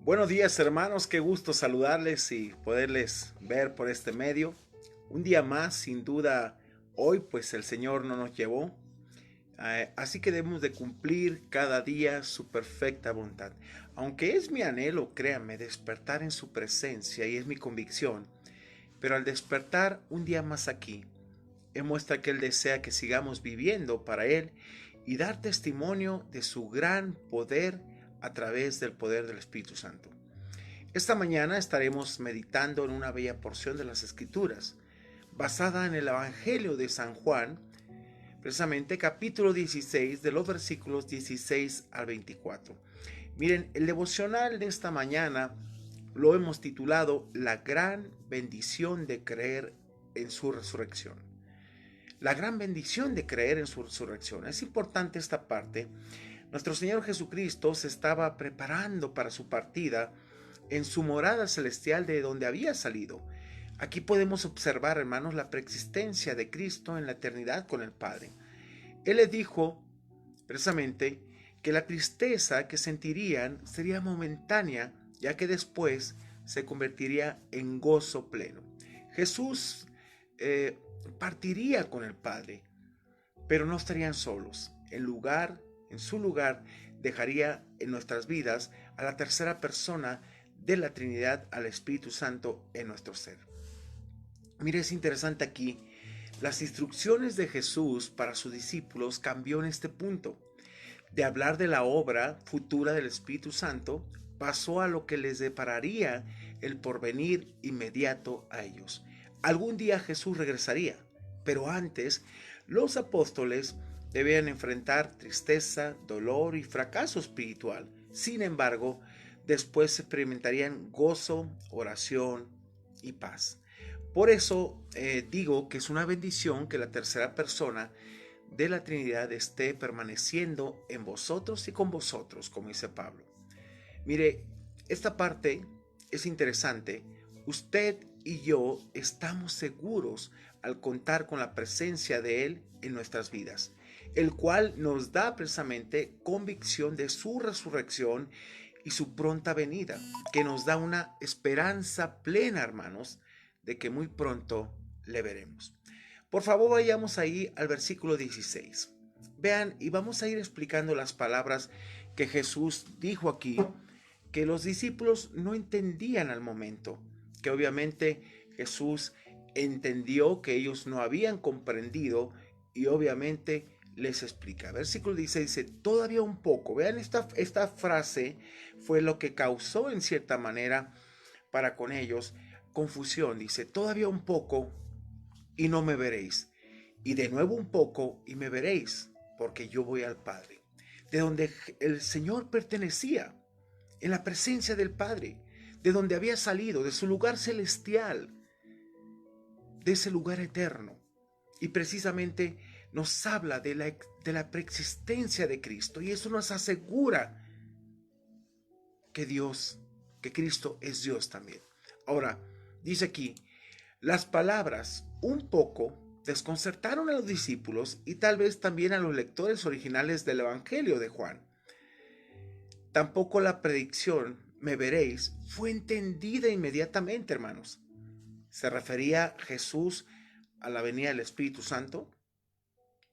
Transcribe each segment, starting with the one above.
Buenos días, hermanos, qué gusto saludarles y poderles ver por este medio. Un día más, sin duda, hoy pues el Señor no nos llevó, así que debemos de cumplir cada día su perfecta voluntad. Aunque es mi anhelo, créanme, despertar en su presencia y es mi convicción, pero al despertar un día más aquí, muestra que Él desea que sigamos viviendo para Él y dar testimonio de su gran poder a través del poder del Espíritu Santo. Esta mañana estaremos meditando en una bella porción de las Escrituras, basada en el Evangelio de San Juan, precisamente capítulo 16, de los versículos 16 al 24. Miren, el devocional de esta mañana lo hemos titulado La gran bendición de creer en su resurrección. La gran bendición de creer en su resurrección. Es importante esta parte. Nuestro Señor Jesucristo se estaba preparando para su partida en su morada celestial de donde había salido. Aquí podemos observar, hermanos, la preexistencia de Cristo en la eternidad con el Padre. Él les dijo, precisamente, que la tristeza que sentirían sería momentánea, ya que después se convertiría en gozo pleno. Jesús partiría con el Padre, pero no estarían solos. En su lugar, dejaría en nuestras vidas a la tercera persona de la Trinidad, al Espíritu Santo en nuestro ser. Mire, es interesante aquí. Las instrucciones de Jesús para sus discípulos cambió en este punto. De hablar de la obra futura del Espíritu Santo, pasó a lo que les depararía el porvenir inmediato a ellos. Algún día Jesús regresaría, pero antes los apóstoles debían enfrentar tristeza, dolor y fracaso espiritual. Sin embargo, después experimentarían gozo, oración y paz. Por eso digo que es una bendición que la tercera persona de la Trinidad esté permaneciendo en vosotros y con vosotros, como dice Pablo. Mire, esta parte es interesante. Usted y yo estamos seguros al contar con la presencia de Él en nuestras vidas, el cual nos da precisamente convicción de su resurrección y su pronta venida, que nos da una esperanza plena, hermanos, de que muy pronto le veremos. Por favor, vayamos ahí al versículo 16. Vean, y vamos a ir explicando las palabras que Jesús dijo aquí, que los discípulos no entendían al momento, que obviamente Jesús entendió que ellos no habían comprendido y obviamente les explica. Versículo 16 dice, todavía un poco. Vean, esta frase fue lo que causó en cierta manera para con ellos confusión. Dice, todavía un poco y no me veréis. Y de nuevo un poco y me veréis, porque yo voy al Padre. De donde el Señor pertenecía, en la presencia del Padre, de donde había salido, de su lugar celestial, de ese lugar eterno. Y precisamente nos habla de la preexistencia de Cristo, y eso nos asegura que que Cristo es Dios también. Ahora, dice aquí, las palabras un poco desconcertaron a los discípulos y tal vez también a los lectores originales del Evangelio de Juan. Tampoco la predicción, me veréis, fue entendida inmediatamente, hermanos. ¿Se refería Jesús a la venida del Espíritu Santo?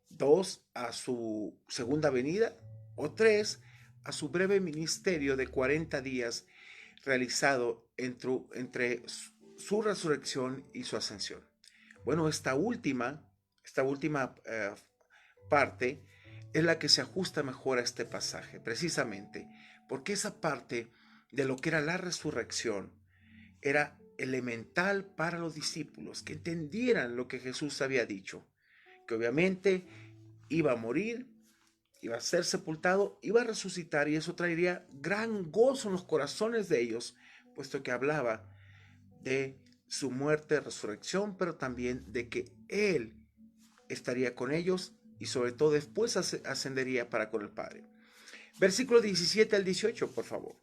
¿Dos, a su segunda venida? ¿O tres, a su breve ministerio de 40 días realizado entre su resurrección y su ascensión? Bueno, esta última parte es la que se ajusta mejor a este pasaje, precisamente porque esa parte de lo que era la resurrección era elemental para los discípulos, que entendieran lo que Jesús había dicho, que obviamente iba a morir, iba a ser sepultado, iba a resucitar, y eso traería gran gozo en los corazones de ellos, puesto que hablaba de su muerte, resurrección, pero también de que Él estaría con ellos y sobre todo después ascendería para con el Padre. Versículo 17 al 18, por favor.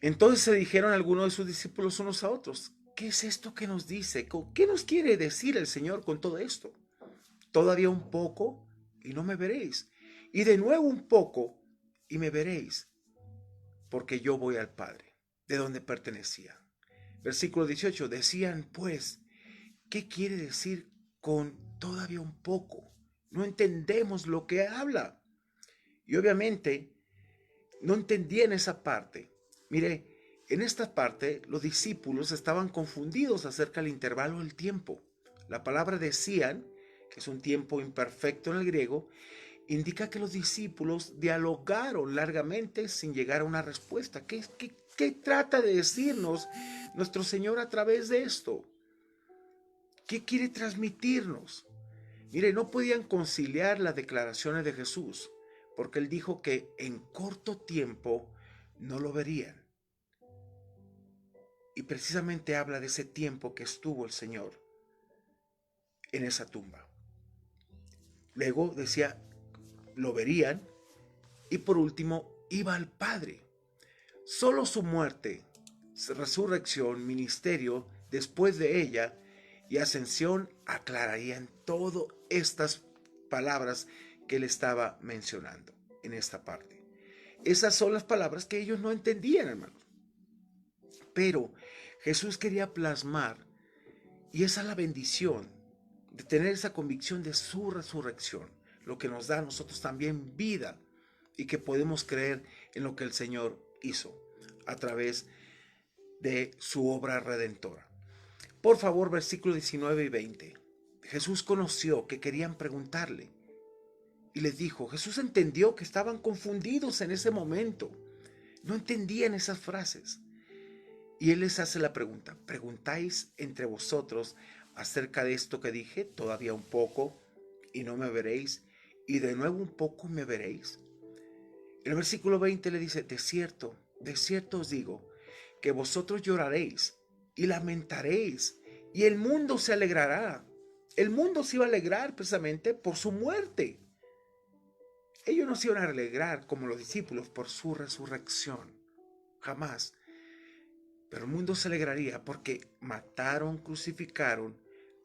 Entonces se dijeron algunos de sus discípulos unos a otros, ¿qué es esto que nos dice? ¿Qué nos quiere decir el Señor con todo esto? Todavía un poco y no me veréis. Y de nuevo un poco y me veréis. porque yo voy al Padre, de donde pertenecía. Versículo 18, decían pues, ¿qué quiere decir con todavía un poco? No entendemos lo que habla. Y obviamente no entendían esa parte. Mire, en esta parte los discípulos estaban confundidos acerca del intervalo del tiempo. La palabra decían, que es un tiempo imperfecto en el griego, indica que los discípulos dialogaron largamente sin llegar a una respuesta. ¿Qué trata de decirnos nuestro Señor a través de esto? ¿Qué quiere transmitirnos? Mire, no podían conciliar las declaraciones de Jesús, porque Él dijo que en corto tiempo no lo verían. Y precisamente habla de ese tiempo que estuvo el Señor en esa tumba. Luego decía, lo verían, y por último, iba al Padre. Solo su muerte, resurrección, ministerio, después de ella y ascensión aclararían todas estas palabras que él estaba mencionando en esta parte. Esas son las palabras que ellos no entendían, hermanos. Pero Jesús quería plasmar, y esa es la bendición de tener esa convicción de su resurrección, lo que nos da a nosotros también vida y que podemos creer en lo que el Señor hizo a través de su obra redentora. Por favor, versículos 19 y 20. Jesús conoció que querían preguntarle y les dijo, Jesús entendió que estaban confundidos en ese momento, no entendían esas frases. Y Él les hace la pregunta, ¿preguntáis entre vosotros acerca de esto que dije? Todavía un poco y no me veréis, y de nuevo un poco me veréis. El versículo 20 le dice, de cierto os digo, que vosotros lloraréis y lamentaréis, y el mundo se alegrará. El mundo se iba a alegrar precisamente por su muerte. Ellos no se iban a alegrar como los discípulos por su resurrección, jamás. Pero el mundo se alegraría porque mataron, crucificaron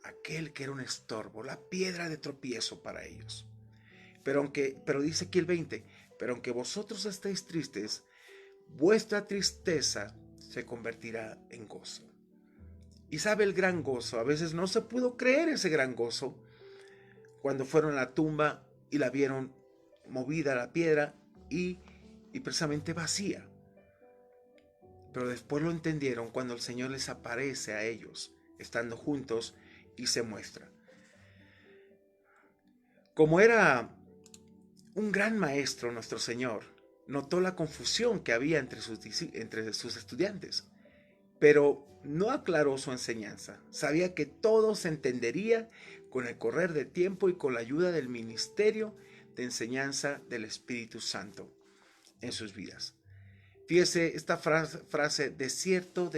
a aquel que era un estorbo, la piedra de tropiezo para ellos. Pero dice aquí el 20, pero aunque vosotros estéis tristes, vuestra tristeza se convertirá en gozo. Y sabe el gran gozo, a veces no se pudo creer ese gran gozo cuando fueron a la tumba y la vieron movida la piedra y precisamente vacía. Pero después lo entendieron cuando el Señor les aparece a ellos, estando juntos, y se muestra. Como era un gran maestro, nuestro Señor notó la confusión que había entre sus estudiantes, pero no aclaró su enseñanza. Sabía que todo se entendería con el correr del tiempo y con la ayuda del ministerio de enseñanza del Espíritu Santo en sus vidas. Fíjese, esta frase, de cierto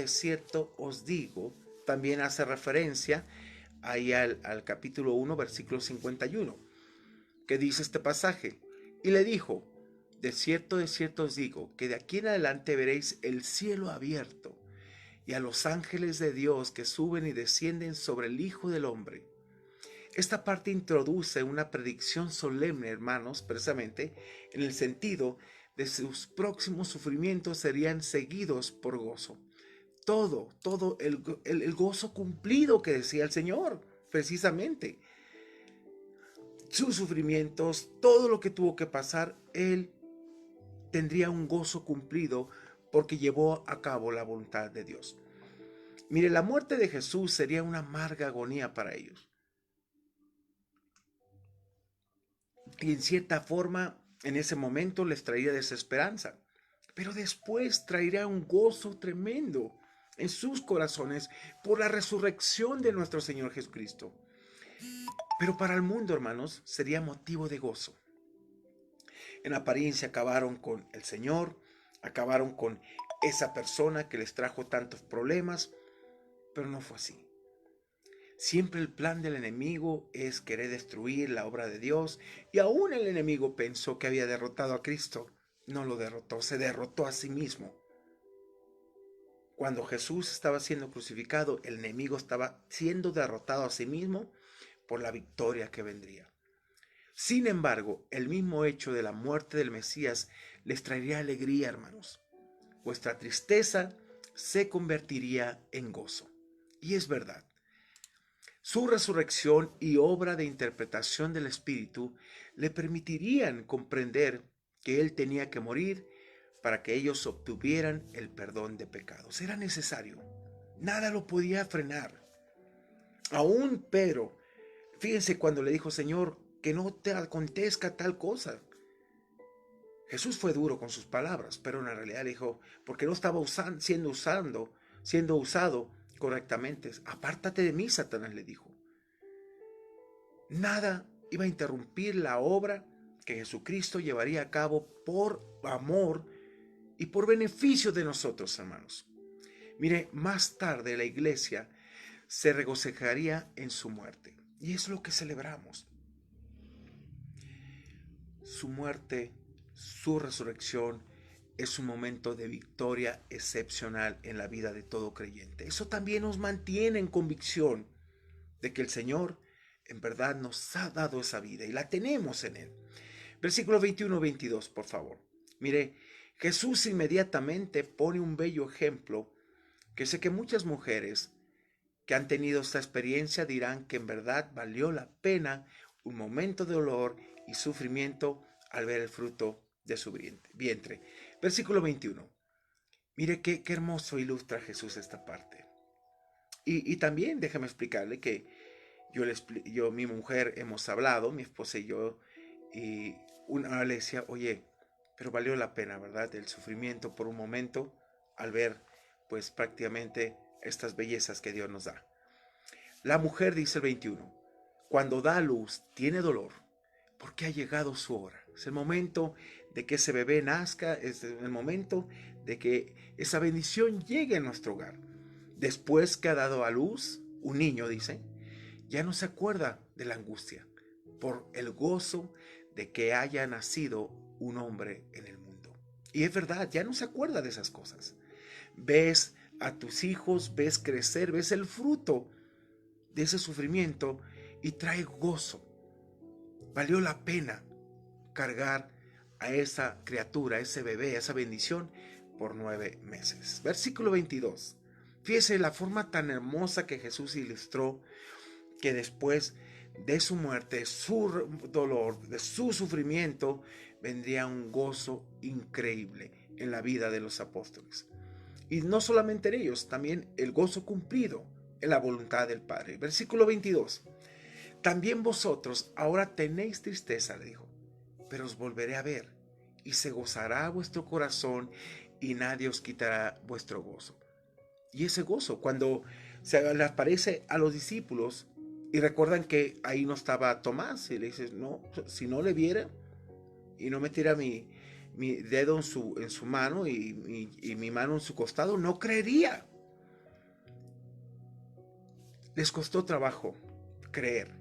os digo, también hace referencia ahí al capítulo 1, versículo 51, que dice este pasaje, y le dijo, de cierto os digo, que de aquí en adelante veréis el cielo abierto, y a los ángeles de Dios que suben y descienden sobre el Hijo del Hombre. Esta parte introduce una predicción solemne, hermanos, precisamente en el sentido de sus próximos sufrimientos serían seguidos por gozo. Todo el gozo cumplido que decía el Señor, precisamente. Sus sufrimientos, todo lo que tuvo que pasar, Él tendría un gozo cumplido porque llevó a cabo la voluntad de Dios. Mire, la muerte de Jesús sería una amarga agonía para ellos. Y en cierta forma, en ese momento les traería desesperanza, pero después traería un gozo tremendo en sus corazones por la resurrección de nuestro Señor Jesucristo. Pero para el mundo, hermanos, sería motivo de gozo. En apariencia acabaron con el Señor, acabaron con esa persona que les trajo tantos problemas, pero no fue así. Siempre el plan del enemigo es querer destruir la obra de Dios, y aún el enemigo pensó que había derrotado a Cristo. No lo derrotó, se derrotó a sí mismo. Cuando Jesús estaba siendo crucificado, el enemigo estaba siendo derrotado a sí mismo por la victoria que vendría. Sin embargo, el mismo hecho de la muerte del Mesías les traería alegría, hermanos. vuestra tristeza se convertiría en gozo. Y es verdad. Su resurrección y obra de interpretación del Espíritu le permitirían comprender que Él tenía que morir para que ellos obtuvieran el perdón de pecados. Era necesario. Nada lo podía frenar. Aún Pedro, fíjense cuando le dijo, Señor, que no te acontezca tal cosa. Jesús fue duro con sus palabras, pero en la realidad le dijo, porque no estaba siendo usado correctamente. Apártate de mí, Satanás le dijo. Nada iba a interrumpir la obra que Jesucristo llevaría a cabo por amor y por beneficio de nosotros, hermanos. Mire, más tarde la iglesia se regocijaría en su muerte. Y es lo que celebramos. Su muerte, su resurrección es un momento de victoria excepcional en la vida de todo creyente. Eso también nos mantiene en convicción de que el Señor en verdad nos ha dado esa vida y la tenemos en Él. Versículo 21-22, por favor. Mire, Jesús inmediatamente pone un bello ejemplo que sé que muchas mujeres que han tenido esta experiencia dirán que en verdad valió la pena un momento de dolor y sufrimiento al ver el fruto de su vientre. Versículo 21. Mire qué hermoso ilustra Jesús esta parte. Y también déjame explicarle que mi mujer hemos hablado, mi esposa y yo, y una le decía, oye, pero valió la pena, ¿verdad? El sufrimiento por un momento al ver, pues prácticamente estas bellezas que Dios nos da. La mujer, dice el 21, cuando da a luz, tiene dolor, porque ha llegado su hora. Es el momento de que ese bebé nazca, es el momento de que esa bendición llegue a nuestro hogar. Después que ha dado a luz un niño, dice, ya no se acuerda de la angustia por el gozo de que haya nacido un hombre en el mundo. Y es verdad, ya no se acuerda de esas cosas. Ves a tus hijos, ves crecer, ves el fruto de ese sufrimiento y trae gozo. Valió la pena cargar a esa criatura, a ese bebé, a esa bendición por 9 meses. Versículo 22. Fíjese la forma tan hermosa que Jesús ilustró que después de su muerte, su dolor, de su sufrimiento, vendría un gozo increíble en la vida de los apóstoles. Y no solamente en ellos, también el gozo cumplido en la voluntad del Padre. Versículo 22. También vosotros ahora tenéis tristeza, le dijo, pero os volveré a ver, y se gozará vuestro corazón, y nadie os quitará vuestro gozo. Y ese gozo, cuando se le aparece a los discípulos, y recuerdan que ahí no estaba Tomás, y le dices, no, si no le viera, y no metiera mi dedo en su mano, y mi mano en su costado, no creería. Les costó trabajo creer.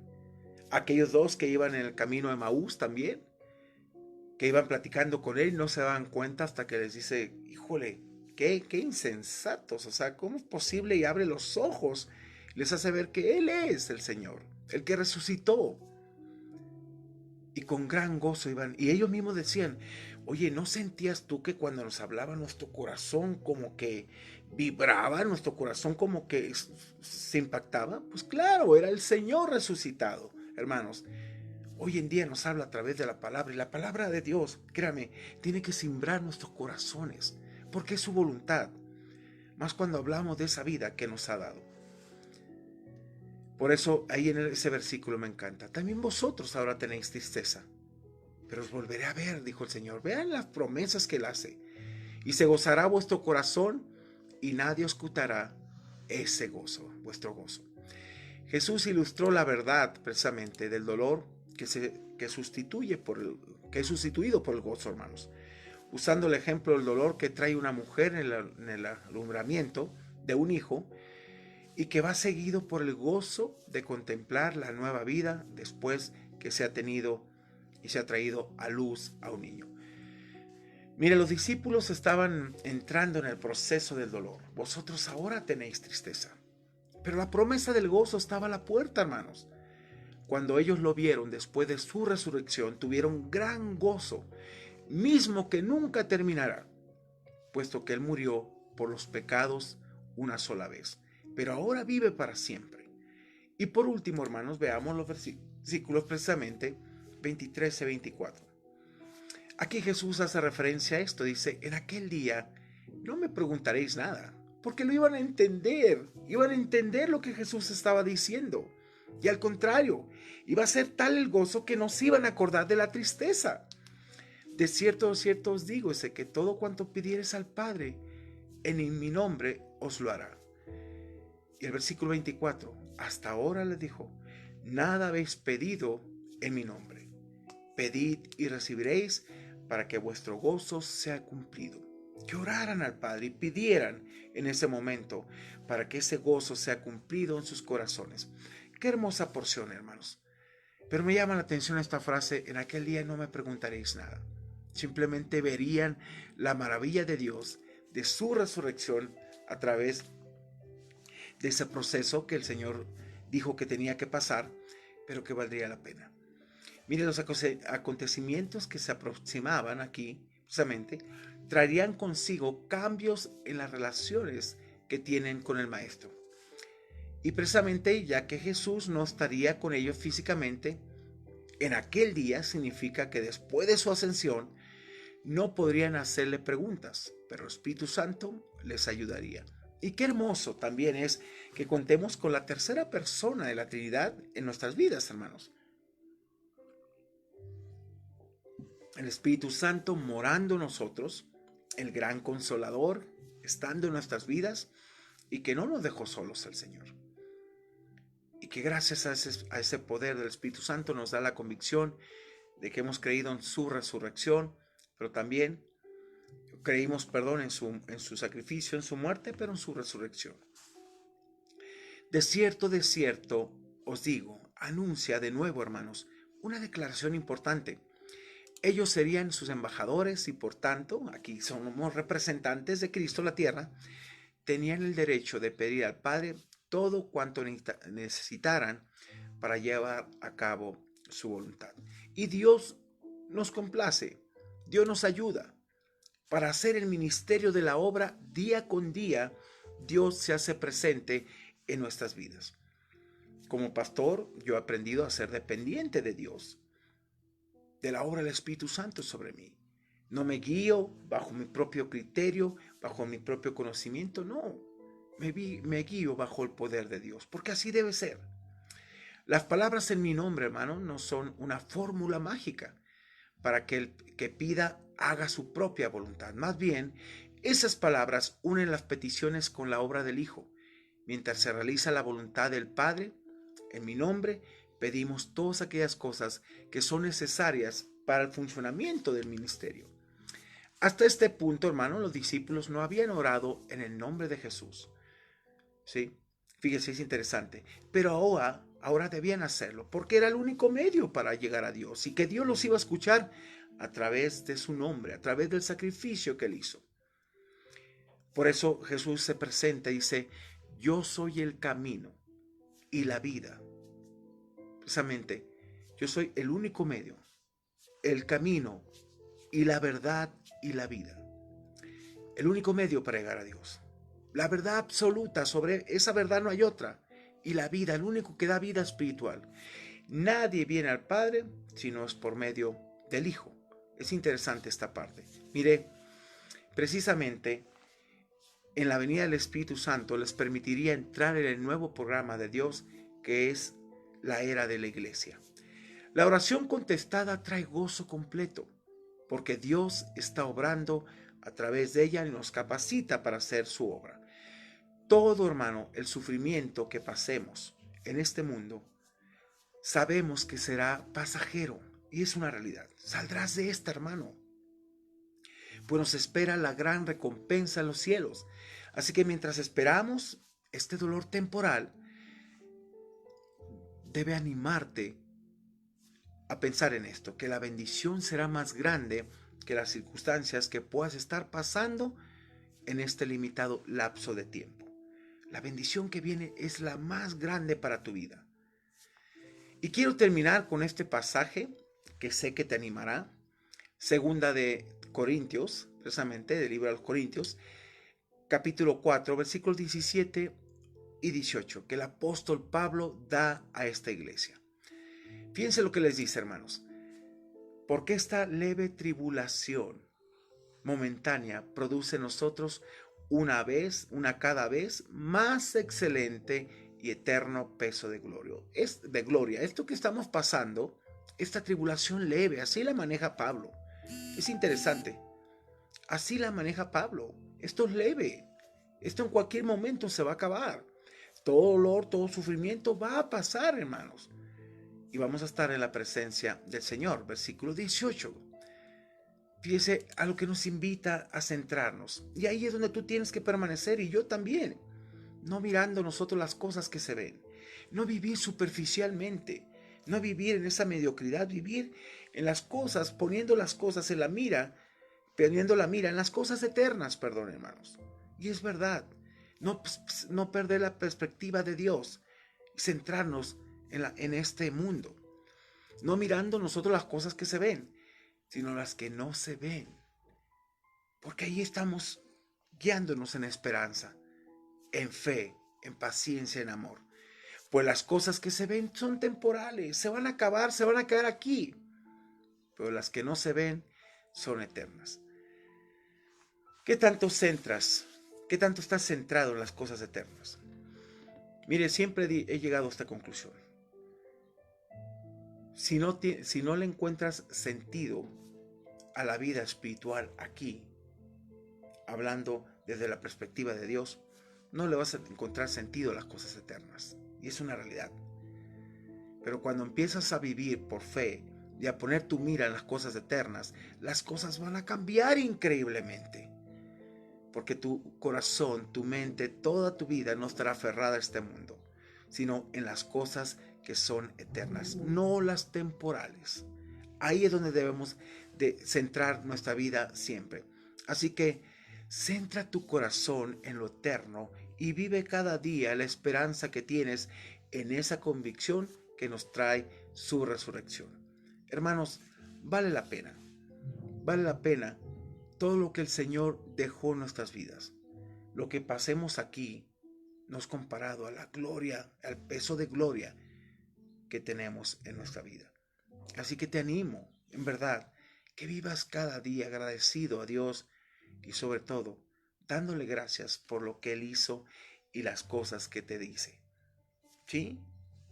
Aquellos dos que iban en el camino de Emaús también, que iban platicando con él, no se daban cuenta hasta que les dice, híjole, qué insensatos, o sea, ¿cómo es posible? Y abre los ojos, les hace ver que Él es el Señor, el que resucitó. Y con gran gozo iban, y ellos mismos decían, oye, ¿no sentías tú que cuando nos hablaba nuestro corazón como que vibraba, nuestro corazón como que se impactaba? Pues claro, era el Señor resucitado, hermanos. Hoy en día nos habla a través de la palabra, y la palabra de Dios, créame, tiene que simbrar nuestros corazones, porque es su voluntad, más cuando hablamos de esa vida que nos ha dado. Por eso ahí en ese versículo me encanta. También vosotros ahora tenéis tristeza, pero os volveré a ver, dijo el Señor. Vean las promesas que Él hace. Y se gozará vuestro corazón, y nadie os quitará ese gozo, vuestro gozo. Jesús ilustró la verdad precisamente del dolor que es sustituido por el gozo, hermanos. Usando el ejemplo del dolor que trae una mujer en el alumbramiento de un hijo, y que va seguido por el gozo de contemplar la nueva vida después que se ha tenido y se ha traído a luz a un niño. Mire, los discípulos estaban entrando en el proceso del dolor. Vosotros ahora tenéis tristeza, pero la promesa del gozo estaba a la puerta, hermanos. Cuando ellos lo vieron después de su resurrección, tuvieron gran gozo, mismo que nunca terminará. puesto que Él murió por los pecados una sola vez, pero ahora vive para siempre. Y por último, hermanos, veamos los versículos precisamente 23 y 24. Aquí Jesús hace referencia a esto, dice, en aquel día no me preguntaréis nada, porque lo iban a entender lo que Jesús estaba diciendo. Y al contrario, iba a ser tal el gozo que no se iban a acordar de la tristeza. De cierto os digo, es que todo cuanto pidiereis al Padre en mi nombre os lo hará. Y el versículo 24, hasta ahora le dijo, nada habéis pedido en mi nombre. Pedid y recibiréis para que vuestro gozo sea cumplido. Que oraran al Padre y pidieran en ese momento para que ese gozo sea cumplido en sus corazones. Qué hermosa porción, hermanos. Pero me llama la atención esta frase, en aquel día no me preguntaréis nada. Simplemente verían la maravilla de Dios, de su resurrección a través de ese proceso que el Señor dijo que tenía que pasar, pero que valdría la pena. Miren, los acontecimientos que se aproximaban aquí, precisamente, traerían consigo cambios en las relaciones que tienen con el Maestro. Y precisamente, ya que Jesús no estaría con ellos físicamente, en aquel día significa que después de su ascensión, no podrían hacerle preguntas, pero el Espíritu Santo les ayudaría. Y qué hermoso también es que contemos con la tercera persona de la Trinidad en nuestras vidas, hermanos. El Espíritu Santo morando en nosotros, el gran consolador, estando en nuestras vidas y que no nos dejó solos el Señor. Y que gracias a ese poder del Espíritu Santo nos da la convicción de que hemos creído en su resurrección, pero también creímos, en su sacrificio, en su muerte, pero en su resurrección. De cierto os digo, anuncia de nuevo, hermanos, una declaración importante. Ellos serían sus embajadores y por tanto, aquí somos representantes de Cristo en la tierra, tenían el derecho de pedir al Padre todo cuanto necesitaran para llevar a cabo su voluntad. Y Dios nos complace, Dios nos ayuda para hacer el ministerio de la obra día con día. Dios se hace presente en nuestras vidas. Como pastor, yo he aprendido a ser dependiente de Dios, de la obra del Espíritu Santo sobre mí. No me guío bajo mi propio criterio, bajo mi propio conocimiento, no. Me guío bajo el poder de Dios, porque así debe ser. Las palabras en mi nombre, hermano, no son una fórmula mágica para que el que pida haga su propia voluntad. Más bien, esas palabras unen las peticiones con la obra del Hijo. Mientras se realiza la voluntad del Padre, en mi nombre, pedimos todas aquellas cosas que son necesarias para el funcionamiento del ministerio. Hasta este punto, hermano, los discípulos no habían orado en el nombre de Jesús. ¿Sí? Fíjese, es interesante. Pero ahora debían hacerlo, porque era el único medio para llegar a Dios y que Dios los iba a escuchar a través de su nombre, a través del sacrificio que él hizo. Por eso Jesús se presenta y dice, yo soy el camino y la vida. Precisamente, yo soy el único medio, el camino y la verdad y la vida. El único medio para llegar a Dios. La verdad absoluta, sobre esa verdad no hay otra. Y la vida, el único que da vida espiritual. Nadie viene al Padre si no es por medio del Hijo. Es interesante esta parte. Mire, precisamente en la venida del Espíritu Santo les permitiría entrar en el nuevo programa de Dios que es la era de la iglesia. La oración contestada trae gozo completo porque Dios está obrando a través de ella y nos capacita para hacer su obra. Todo, hermano, el sufrimiento que pasemos en este mundo, sabemos que será pasajero y es una realidad. Saldrás de esta, hermano. Pues nos espera la gran recompensa en los cielos. Así que mientras esperamos este dolor temporal, debe animarte a pensar en esto, que la bendición será más grande que las circunstancias que puedas estar pasando en este limitado lapso de tiempo. La bendición que viene es la más grande para tu vida. Y quiero terminar con este pasaje que sé que te animará. Segunda de Corintios, precisamente del libro de los Corintios, capítulo 4, versículos 17 y 18, que el apóstol Pablo da a esta iglesia. Fíjense lo que les dice, hermanos. Porque esta leve tribulación momentánea produce en nosotros una cada vez más excelente y eterno peso de gloria. Esto que estamos pasando, esta tribulación leve, así la maneja Pablo. Es interesante. Así la maneja Pablo. Esto es leve. Esto en cualquier momento se va a acabar. Todo dolor, todo sufrimiento va a pasar, hermanos. Y vamos a estar en la presencia del Señor. Versículo 18. Fíjese a lo que nos invita a centrarnos. Y ahí es donde tú tienes que permanecer, y yo también. No mirando nosotros las cosas que se ven. No vivir superficialmente. No vivir en esa mediocridad. Vivir en las cosas, poniendo las cosas en la mira. Poniendo la mira en las cosas eternas, perdón, hermanos. Y es verdad. No perder la perspectiva de Dios. Centrarnos en este mundo. No mirando nosotros las cosas que se ven, sino las que no se ven. Porque ahí estamos guiándonos en esperanza, en fe, en paciencia, en amor. Pues las cosas que se ven son temporales, se van a acabar, se van a quedar aquí. Pero las que no se ven son eternas. ¿Qué tanto centras? ¿Qué tanto estás centrado en las cosas eternas? Mire, siempre he llegado a esta conclusión. Si no le encuentras sentido a la vida espiritual aquí, hablando desde la perspectiva de Dios, no le vas a encontrar sentido a las cosas eternas. Y es una realidad. Pero cuando empiezas a vivir por fe y a poner tu mira en las cosas eternas, las cosas van a cambiar increíblemente. Porque tu corazón, tu mente, toda tu vida no estará aferrada a este mundo, sino en las cosas que son eternas, no las temporales. Ahí es donde debemos de centrar nuestra vida siempre. Así que centra tu corazón en lo eterno y vive cada día la esperanza que tienes en esa convicción que nos trae su resurrección. Hermanos, vale la pena todo lo que el Señor dejó en nuestras vidas. Lo que pasemos aquí no es comparado a la gloria, al peso de gloria que tenemos en nuestra vida. Así que te animo, en verdad, que vivas cada día agradecido a Dios y sobre todo dándole gracias por lo que Él hizo y las cosas que te dice. ¿Sí?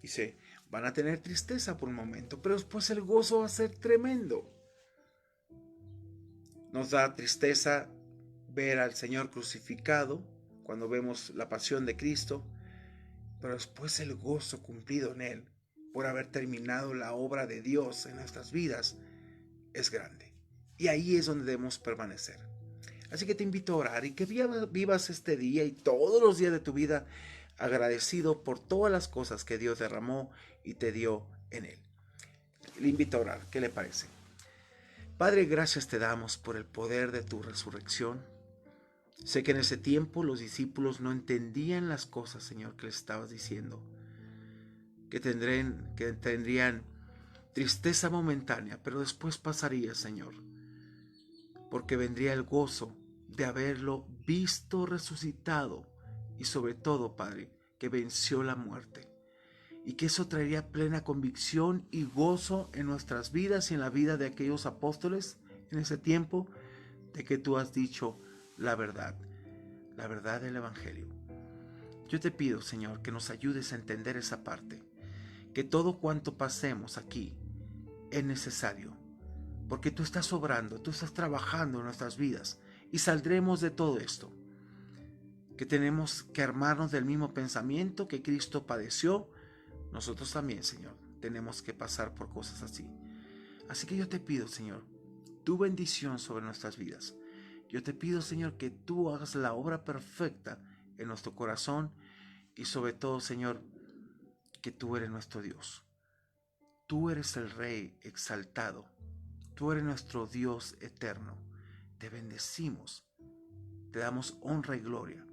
Dice, van a tener tristeza por un momento, pero después el gozo va a ser tremendo. Nos da tristeza ver al Señor crucificado cuando vemos la pasión de Cristo, pero después el gozo cumplido en Él por haber terminado la obra de Dios en nuestras vidas es grande. Y ahí es donde debemos permanecer. Así que te invito a orar y que vivas este día y todos los días de tu vida agradecido por todas las cosas que Dios derramó y te dio en Él. Le invito a orar. ¿Qué le parece? Padre, gracias te damos por el poder de tu resurrección. Sé que en ese tiempo los discípulos no entendían las cosas, Señor, que les estabas diciendo. Que tendrían tristeza momentánea, pero después pasaría, Señor. Porque vendría el gozo de haberlo visto resucitado y sobre todo, Padre, que venció la muerte. Y que eso traería plena convicción y gozo en nuestras vidas y en la vida de aquellos apóstoles en ese tiempo, de que tú has dicho la verdad del Evangelio. Yo te pido, Señor, que nos ayudes a entender esa parte, que todo cuanto pasemos aquí es necesario, porque tú estás obrando, tú estás trabajando en nuestras vidas y saldremos de todo esto. Que tenemos que armarnos del mismo pensamiento que Cristo padeció. Nosotros también, Señor, tenemos que pasar por cosas así. Así que yo te pido, Señor, tu bendición sobre nuestras vidas. Yo te pido, Señor, que tú hagas la obra perfecta en nuestro corazón y sobre todo, Señor, que tú eres nuestro Dios. Tú eres el Rey exaltado. Tú eres nuestro Dios eterno. Te bendecimos, te damos honra y gloria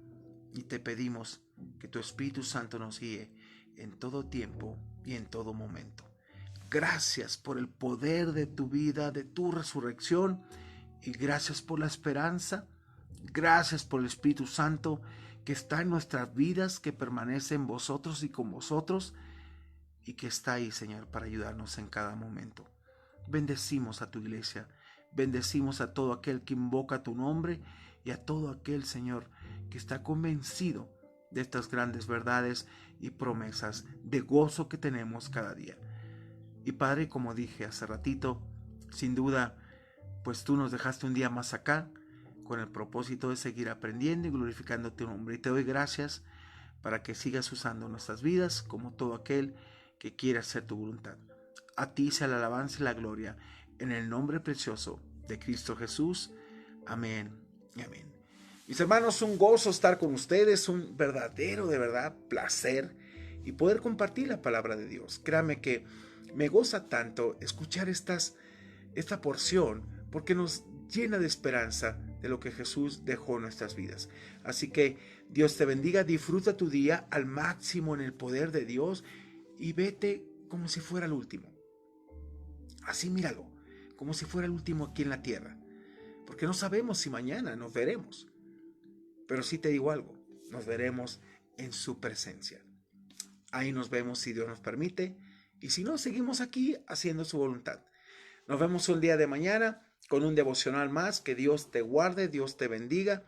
y te pedimos que tu Espíritu Santo nos guíe en todo tiempo y en todo momento. Gracias por el poder de tu vida, de tu resurrección Y gracias por la esperanza, gracias por el Espíritu Santo que está en nuestras vidas, que permanece en vosotros y con vosotros, y que está ahí, Señor, para ayudarnos en cada momento. Bendecimos a tu iglesia, bendecimos a todo aquel que invoca tu nombre y a todo aquel, Señor, que está convencido de estas grandes verdades y promesas de gozo que tenemos cada día. Y Padre, como dije hace ratito, sin duda, pues tú nos dejaste un día más acá con el propósito de seguir aprendiendo y glorificando tu nombre. Y te doy gracias para que sigas usando nuestras vidas como todo aquel que quiera hacer tu voluntad. A ti sea la alabanza y la gloria, en el nombre precioso de Cristo Jesús. Amén y amén. Mis hermanos, un gozo estar con ustedes, un verdadero, de verdad, placer y poder compartir la palabra de Dios. Créame que me goza tanto escuchar esta porción porque nos llena de esperanza de lo que Jesús dejó en nuestras vidas. Así que Dios te bendiga, disfruta tu día al máximo en el poder de Dios y vete como si fuera el último. Así míralo, como si fuera el último aquí en la tierra. Porque no sabemos si mañana nos veremos. Pero sí te digo algo, nos veremos en su presencia. Ahí nos vemos si Dios nos permite. Y si no, seguimos aquí haciendo su voluntad. Nos vemos un día de mañana con un devocional más. Que Dios te guarde, Dios te bendiga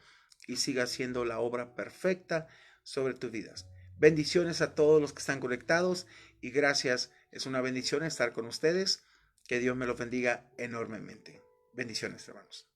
y siga haciendo la obra perfecta sobre tus vidas. Bendiciones a todos los que están conectados y gracias. Es una bendición estar con ustedes. Que Dios me los bendiga enormemente. Bendiciones, hermanos.